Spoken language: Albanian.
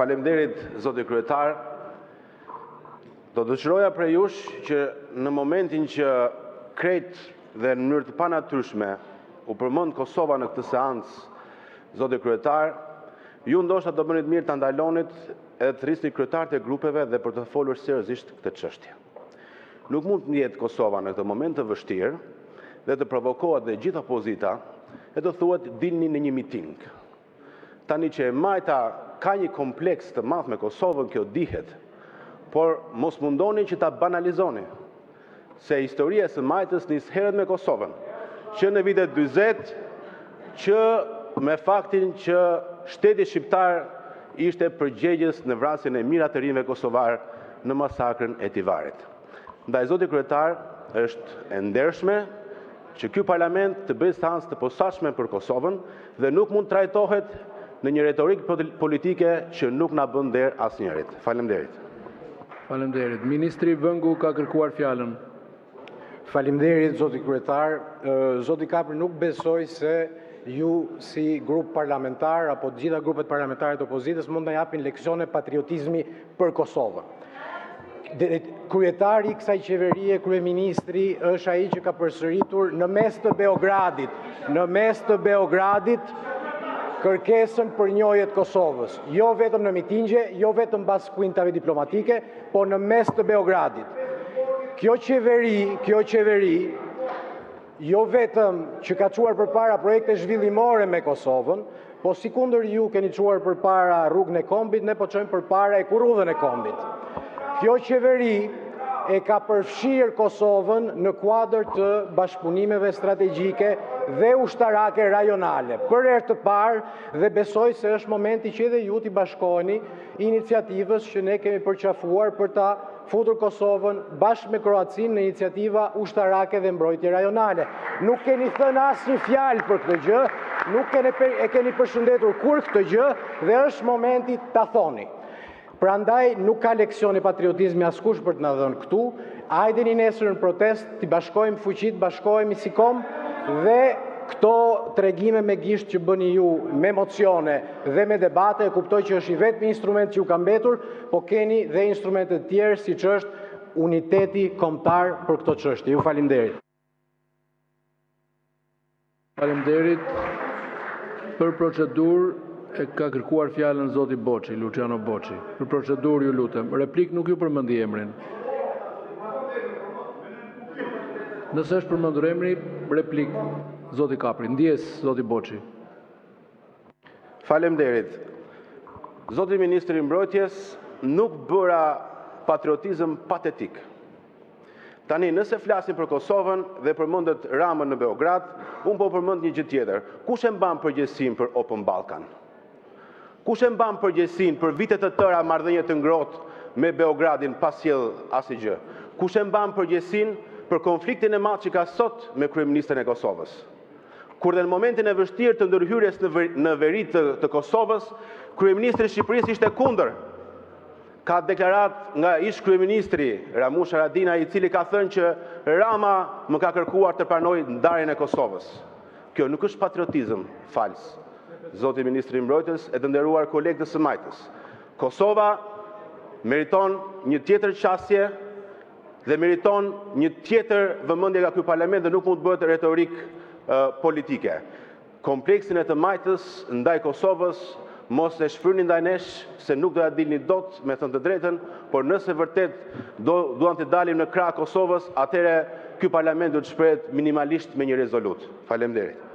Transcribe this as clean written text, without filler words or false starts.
Faleminderit, zoti kryetar. Do dëshiroja prej jush që në momentin që krejt dhe në mënyrë të panatyshme u përmend Kosova në këtë seancë, zoti kryetar, ju ndoshta do bënit mirë ta ndalonit edhe të rrisni kryetarët e grupeve dhe për të folur seriozisht këtë çështje. Nuk mund të jetë Kosova në këtë moment të vështirë dhe të provokohet dhe gjithë opozita e të thuhet dilni në një miting. Tani që e Majta ka një kompleks të madh me Kosovën, kjo dihet, por mos mundoni që ta banalizoni, se historia e së Majtës nis herët me Kosovën, që në vitet 40, që me faktin që shteti shqiptar ishte përgjegjës në vrasjen e mijëra të rinjve kosovar në masakrën e Tivarit. Ndaj zoti kryetar, është e ndershme që ky parlament të bëjë seancë të posaçme për Kosovën dhe nuk mund trajtohet në një retorik politike që nuk na bën nder asnjërit. Faleminderit. Faleminderit. Ministri Vëngu ka kërkuar fjalën. Faleminderit, zoti kryetar. Zoti Kapri, nuk besoj se ju si grup parlamentar apo të gjitha grupet parlamentare të opozitës mund të japin leksione patriotizmi për Kosovën. Kryetari i kësaj qeverie, kryeministri, është ai që ka përsëritur në mes të Beogradit, kërkesën për njohje të Kosovës, jo vetëm në mitingje, jo vetëm pas kuintave diplomatike, por në mes të Beogradit. Kjo qeveri, jo vetëm që ka çuar përpara projekte zhvillimore me Kosovën, po sikundër ju keni çuar përpara rrugën e Kombit, ne po çojmë përpara e kurrudhën e Kombit. Kjo qeveri e ka përfshirë Kosovën në kuadër të bashkëpunimeve strategjike dhe ushtarake rajonale. Për herë të parë dhe besoj se është momenti që edhe ju t'i bashkoheni iniciativës që ne kemi përqafuar për ta futur Kosovën bashkë me Kroacinë në iniciativa ushtarake dhe mbrojtje rajonale. Nuk keni thënë asnjë fjalë për këtë gjë, nuk keni përshëndetur kur këtë gjë dhe është momenti ta thoni. Prandaj nuk ka leksioni patriotizmi askush për të na dhënë këtu. Hajdeni nesër në protest, t'i bashkojmë fuqit, bashkohemi si kom dhe këto tregime me gisht që bëni ju me emocione dhe me debate, e kuptoj që është i vetmi instrument që ju ka mbetur, po keni dhe instrumente të tjerë siç është uniteti kombëtar për këto çështje. Ju falenderoj. Faleminderit. Për procedurë e ka kërkuar fjalën zoti Boçi, Luciano Boçi. Për procedurë ju lutem. Replik nuk ju përmendi emrin. Nëse është përmendur emri, replik zoti Kapri. Ndjes zoti Boçi. Faleminderit. Zoti ministri i mbrojtjes, nuk bëra patriotizëm patetik. Tani, nëse flasim për Kosovën dhe përmendet Ramën në Beograd, unë po përmend një gjë tjetër. Kush e mban përgjegjësinë për Open Balkan? Kush e mban përgjegjësinë për vite të tëra marrëdhënie të ngrohtë me Beogradin pa sjell asgjë? Kush e mban përgjegjësinë për konfliktin e madh që ka sot me kryeministrin e Kosovës? Kur dhe në momentin e vështirë të ndërhyrjes në veri të Kosovës, kryeministri i Shqipërisë ishte kundër. Ka deklarat nga ish kryeministri Ramush Haradinaj, i cili ka thënë që Rama më ka kërkuar të pranoj ndarjen e Kosovës. Kjo nuk është patriotizëm fals. Zoti ministri i mbrojtjes e të nderuar kolegë të së Majtës. Kosova meriton një tjetër qasje dhe meriton një tjetër vëmendje nga ky parlament dhe nuk mund të bëhet retorik politike. Kompleksin e të Majtës ndaj Kosovës mos e shfryni ndaj nesh, se nuk do ja dilni dot, me thënë të drejtën, por nëse vërtet duam të dalim në krah Kosovës, atëherë ky parlament do të shprehet minimalisht me një rezolut. Faleminderit.